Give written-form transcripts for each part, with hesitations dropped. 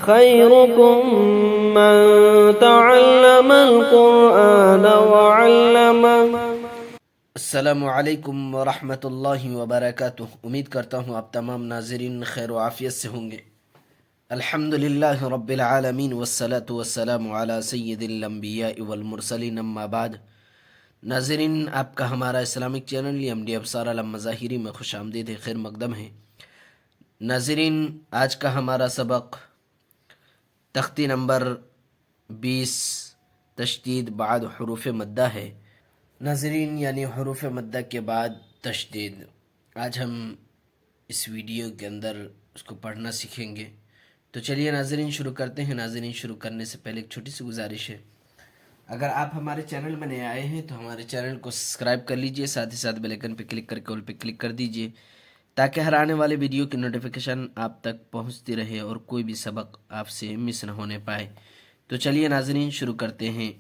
خيركم من تعلم القرآن وعلمه۔ السلام علیکم ورحمۃ اللہ وبرکاتہ۔ امید کرتا ہوں آپ تمام ناظرین خیر و عافیت سے ہوں گے۔ الحمدللہ رب العالمین والصلاة والسلام علی سید الانبیاء والمرسلین، اما بعد۔ ناظرین، آپ کا ہمارا اسلامک چینل MD ابصار عالم مظاہری میں خوش آمدید ہے، خیر مقدم ہے۔ ناظرین، آج کا ہمارا سبق تختی نمبر 20 تشدید بعد حروف مدہ ہے۔ ناظرین، یعنی حروف مدہ کے بعد تشدید، آج ہم اس ویڈیو کے اندر اس کو پڑھنا سیکھیں گے۔ تو چلیے ناظرین شروع کرتے ہیں۔ ناظرین، شروع کرنے سے پہلے ایک چھوٹی سی گزارش ہے، اگر آپ ہمارے چینل میں نئے آئے ہیں تو ہمارے چینل کو سبسکرائب کر لیجئے، ساتھ ہی ساتھ بیل آئیکن پہ کلک کر کے آل پہ کلک کر دیجئے، تاکہ ہر آنے والے ویڈیو کی نوٹیفیکیشن آپ تک پہنچتی رہے اور کوئی بھی سبق آپ سے مس نہ ہونے پائے۔ تو چلیے ناظرین شروع کرتے ہیں۔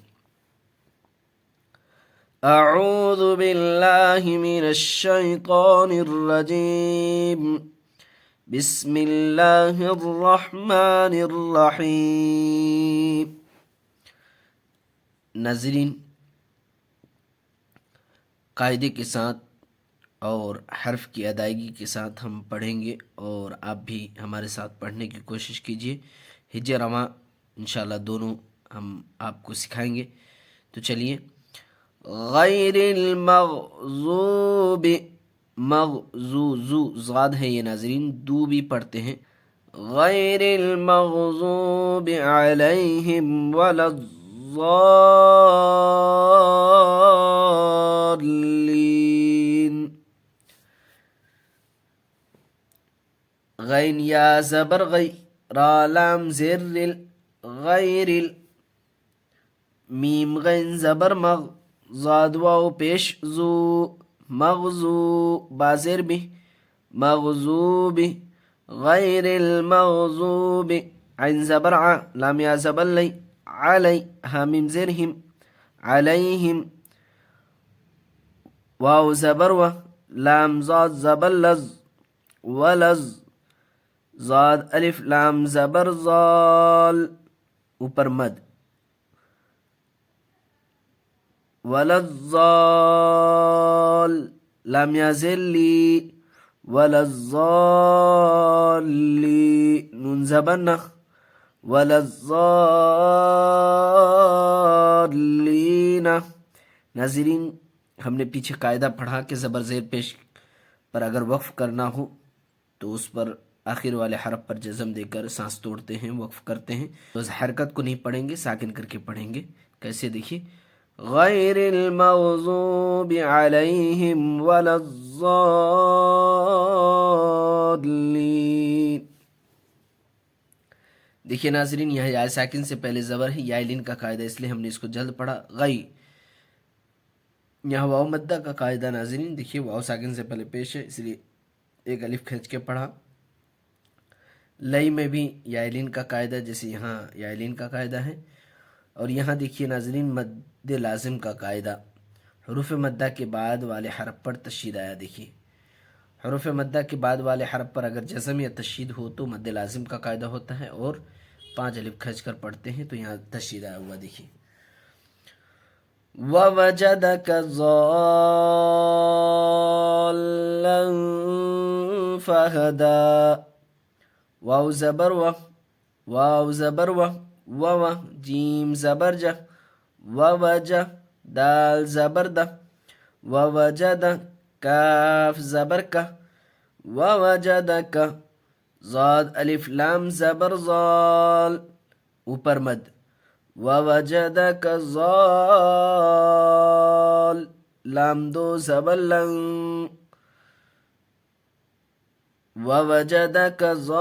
اعوذ باللہ من الشیطان الرجیم، بسم اللہ الرحمن الرحیم۔ ناظرین، قاعدے کے ساتھ اور حرف کی ادائیگی کے ساتھ ہم پڑھیں گے، اور آپ بھی ہمارے ساتھ پڑھنے کی کوشش کیجیے۔ ہجے رواں انشاءاللہ دونوں ہم آپ کو سکھائیں گے۔ تو چلیے، غیر المغضوب، مغزوزو زاد ہے یہ ناظرین، دو بھی پڑھتے ہیں، غیر المغضوب علیہم ولا الضالین۔ غین یا زبر غی، را لام زیر غیر، میم غین زبر مغ، زاد واو پیش زو، مغزو بازر بھی، مغزوب، غیر المغضوب، عین زبر ع، لام یا زبر لی، علی، حامیم زیر ہم، علیہم، واو زبر و، لام زاد زبر لز، ولز، زاد الف لام زبر زال، اوپر مد، وللضال، لام یا زیر لی، وللضالی، نون زبر نخ، وللضالین۔ ناظرین، ہم نے پیچھے قاعدہ پڑھا کہ زبر زیر پیش پر اگر وقف کرنا ہو تو اس پر آخر والے حرف پر جزم دے کر سانس توڑتے ہیں، وقف کرتے ہیں۔ تو اس حرکت کو نہیں پڑھیں گے، ساکن کر کے پڑھیں گے۔ کیسے؟ دیکھیے، غیر المغضوب علیہم ولا الضالین۔ دیکھیے ناظرین، یہاں یا ساکن سے پہلے زبر ہے، یا لین کا قاعدہ، اس لیے ہم نے اس کو جلد پڑھا، غی۔ یہاں واو مدہ کا قاعدہ ناظرین، دیکھیے واو ساکن سے پہلے پیش ہے، اس لیے ایک الف کھینچ کے پڑھا۔ لئی میں بھی یا لین کا قاعدہ، جیسے یہاں یا لین کا قاعدہ ہے۔ اور یہاں دیکھیے ناظرین، مد لازم کا قاعدہ، حروف مدہ کے بعد والے حرف پر تشدید آیا۔ دیکھیے، حروف مدہ کے بعد والے حرف پر اگر جزم یا تشدید ہو تو مد لازم کا قاعدہ ہوتا ہے، اور 5 الف کھنچ کر پڑھتے ہیں، تو یہاں تشدید آیا ہوا۔ دیکھیے، وَوَجَدَكَ ضَالًّا فَهَدَى، واو زبر و، واو زبر و، و جیم زبر جہ، ووجہ، دال زبر دہ، ووجد، کاف زبر کا، ووجدک، زاد الف لام زبر زال، اوپر مد، ووجدک زال، لام دو زبر لن، ووجدک ضالا،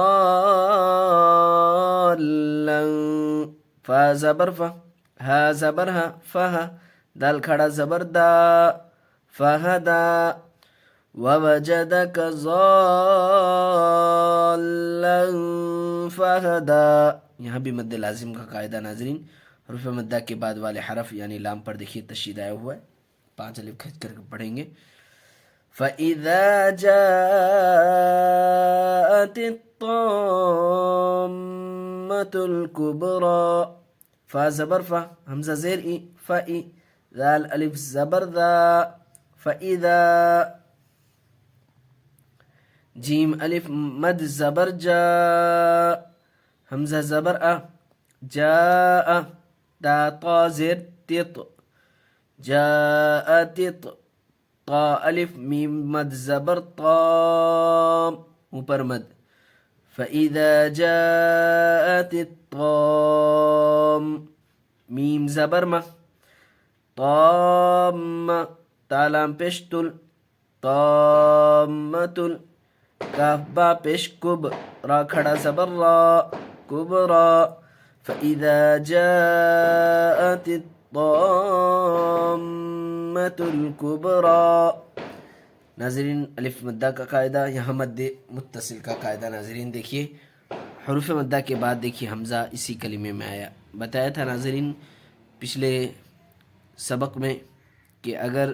فا زبر فا، ہا زبر ہا، فہا، دال کھڑا زبر دا، فہدا، ووجدک ضالا فہدا۔ یہاں بھی مد لازم کا قاعدہ ناظرین، حروف مدہ کے بعد والے حرف یعنی لام پر دیکھیے تشدید آیا ہوا ہے، 5 الف کھنچ کر پڑھیں گے۔ فَإِذَا جَاءَتِ الطَّامَّةُ الكبرى. فا زبر فا، حمزہ زیر ای، فئی. ذال الف زبر ذا، فإذا. جیم الف مد زبر جا، حمزہ زبر ا، جاء. تا طا زیر تط، جاء تط. طا الف میم مد زبر طام، اوپر مد. فإذا جاءت الطام. میم زبر ما، طام. تالام پیشتل، طامتل. کاف با پیش کب، را کھڑا زبر را، کبرا. فإذا جاءت الطامة الكبرى. ناظرین الف مدہ کا قاعدہ، یہاں مد متصل کا قاعدہ. ناظرین دیکھیے حروف مدہ کے بعد دیکھیے حمزہ اسی کلمے میں آیا. بتایا تھا ناظرین پچھلے سبق میں کہ اگر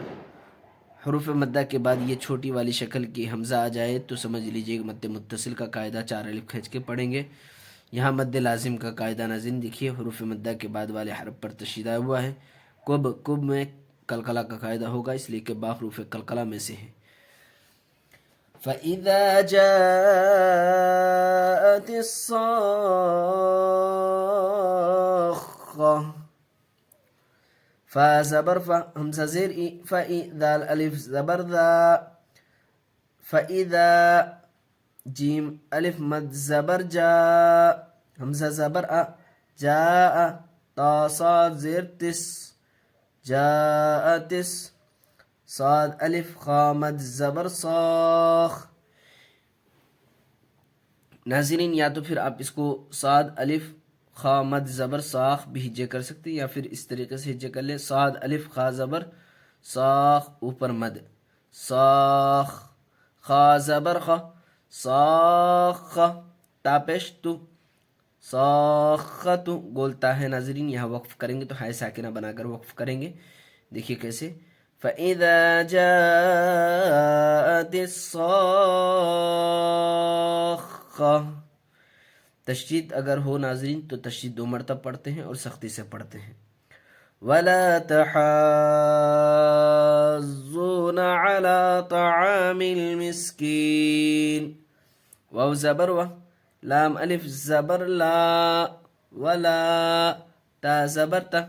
حروف مدہ کے بعد یہ چھوٹی والی شکل کی حمزہ آ جائے تو سمجھ لیجئے مد متصل کا قاعدہ 4 الف کھینچ کے پڑھیں گے. یہاں مد لازم کا قاعدہ. ناظرین دیکھیے حروف مدہ کے بعد والے حرف پر تشدید آیا ہوا ہے. کب، کب میں قلقلہ کا قاعدہ ہوگا اس لیے کہ با حروف قلقلہ میں سے ہے. فَإِذَا جَاءَتِ الصَّاخَّةُ. فا زبر فا، حمزہ زیر ای، فئی. ذال الف زبر ذا، فإذا. جیم الف مد زبر جا، حمزہ زبر ا، جاء. تا صاد زیر تس، جاء تس. صاد الف خا مد زبر صاخ. ناظرین یا تو پھر آپ اس کو صاد الف خا مد زبر صاخ بھی ہجے کر سکتے ہیں، یا پھر اس طریقے سے ہجے کر لیں. صاد الف خا زبر صاخ، اوپر مد، صاخ. خا زبر خا، صاخ. تا پیش تو، صاخت. گولتا ہے ناظرین، یہاں وقف کریں گے تو ہائے ساکنہ بنا کر وقف کریں گے. دیکھیے کیسے. فَإِذَا جَاءَتِ الصَّاخَّةُ. تشدید اگر ہو ناظرین تو تشدید 2 مرتبہ پڑھتے ہیں اور سختی سے پڑھتے ہیں. وَلَا تَحَاضُّونَ عَلَى طَعَامِ الْمِسْكِينِ. واو زبر و، لام الف زبر لا، ولا. تا زبر تا،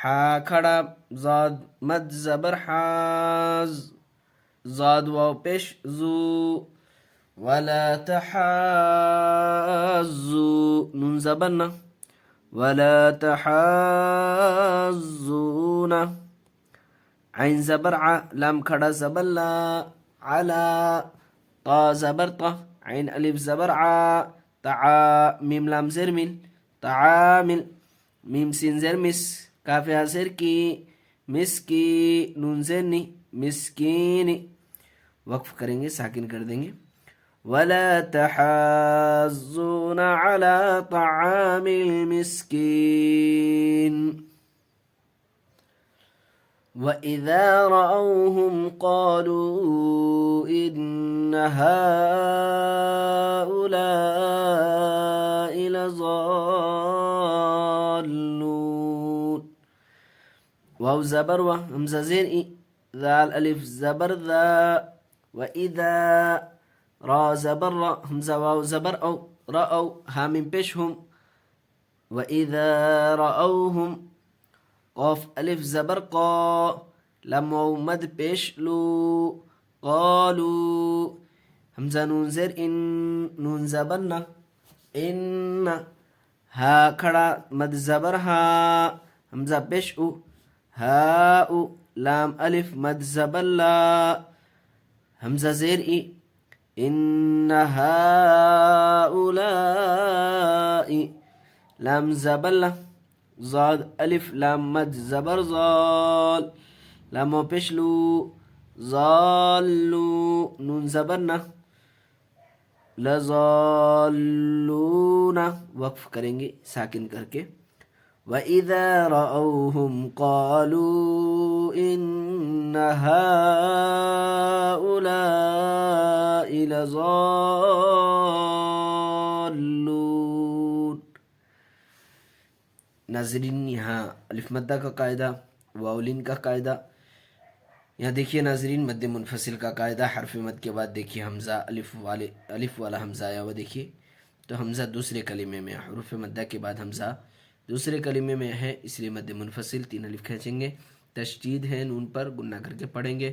حا کھڑا زاد مد زبر حاز. زاد واو پیش زو. ولا تحازو، نون زبر نا، ولا تحازون. عین زبر ع، لام کھڑا زبر لا، علا. طا زبر طا، عین الف زبر ع، تعا. میم لام زیر من، تعامل. میم سین زیر مس، کاف یا زیر کی، مسکی. نون زیر نی، مسکین. وقف کریں گے، ساکن کر دیں گے. ولا تحاضون على طعام المسكين. وَإِذَا رَأَوْهُمْ قَالُوا إِنَّ هَؤُلَاءِ لَضَالُّونَ. واو زبر و، حمزہ زیر ای، ذال الف زبر ذا. وَإِذَا. را زبر را، حمزہ واو زبر او، رأو. حامیم پیش ہم. وَإِذَا رَأَوْهُمْ. قاف الف زبر قا، لام واو مد پیش لو، قالو. حمزہ نون زیر ان، نون زبر نا، ان. ہا کھڑا مد زبر ہا، حمزہ پیش او، ہا او. لام الف مد زبر لا، حمزہ زیر ای، ان هؤلاء. لام زبر لا، زاد الف لام مد زبر زال، لام پیش لو، زالو. نون زبر نا، لزالون. وقف کریں گے ساکن کر کے. وَإِذَا رَأَوْهُمْ قَالُوا إِنَّ هَؤُلَاءِ لَضَالُّونَ. ناظرین یہاں الف مدہ کا قاعدہ، واولین کا قاعدہ، یہاں دیکھیے ناظرین مد منفصل کا قاعدہ، حرف مد کے بعد دیکھیے حمزہ الف والا حمزہ آیا ہوا دیکھیے، تو حمزہ دوسرے کلمے میں، حروف مدہ کے بعد حمزہ دوسرے کلمے میں ہے، اس لیے مد منفصل 3 الف کھینچیں گے، تشدید ہے نون پر، گنہ کر کے پڑھیں گے۔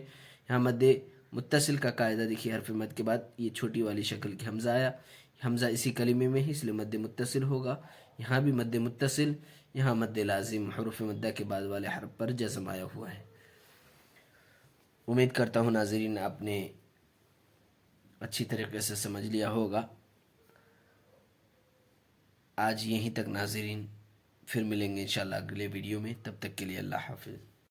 یہاں مد متصل کا قاعدہ دیکھیے، حرف مد کے بعد یہ چھوٹی والی شکل کی حمزہ آیا، حمزہ اسی کلمے میں ہے اس لیے مد متصل ہوگا، یہاں بھی مد متصل، یہاں مد لازم، حروف مدہ کے بعد والے حرف پر جزم آیا ہوا ہے۔ امید کرتا ہوں ناظرین آپ نے اچھی طریقے سے سمجھ لیا ہوگا۔ آج یہیں تک ناظرین، پھر ملیں گے انشاءاللہ اگلے ویڈیو میں، تب تک کے لیے اللہ حافظ۔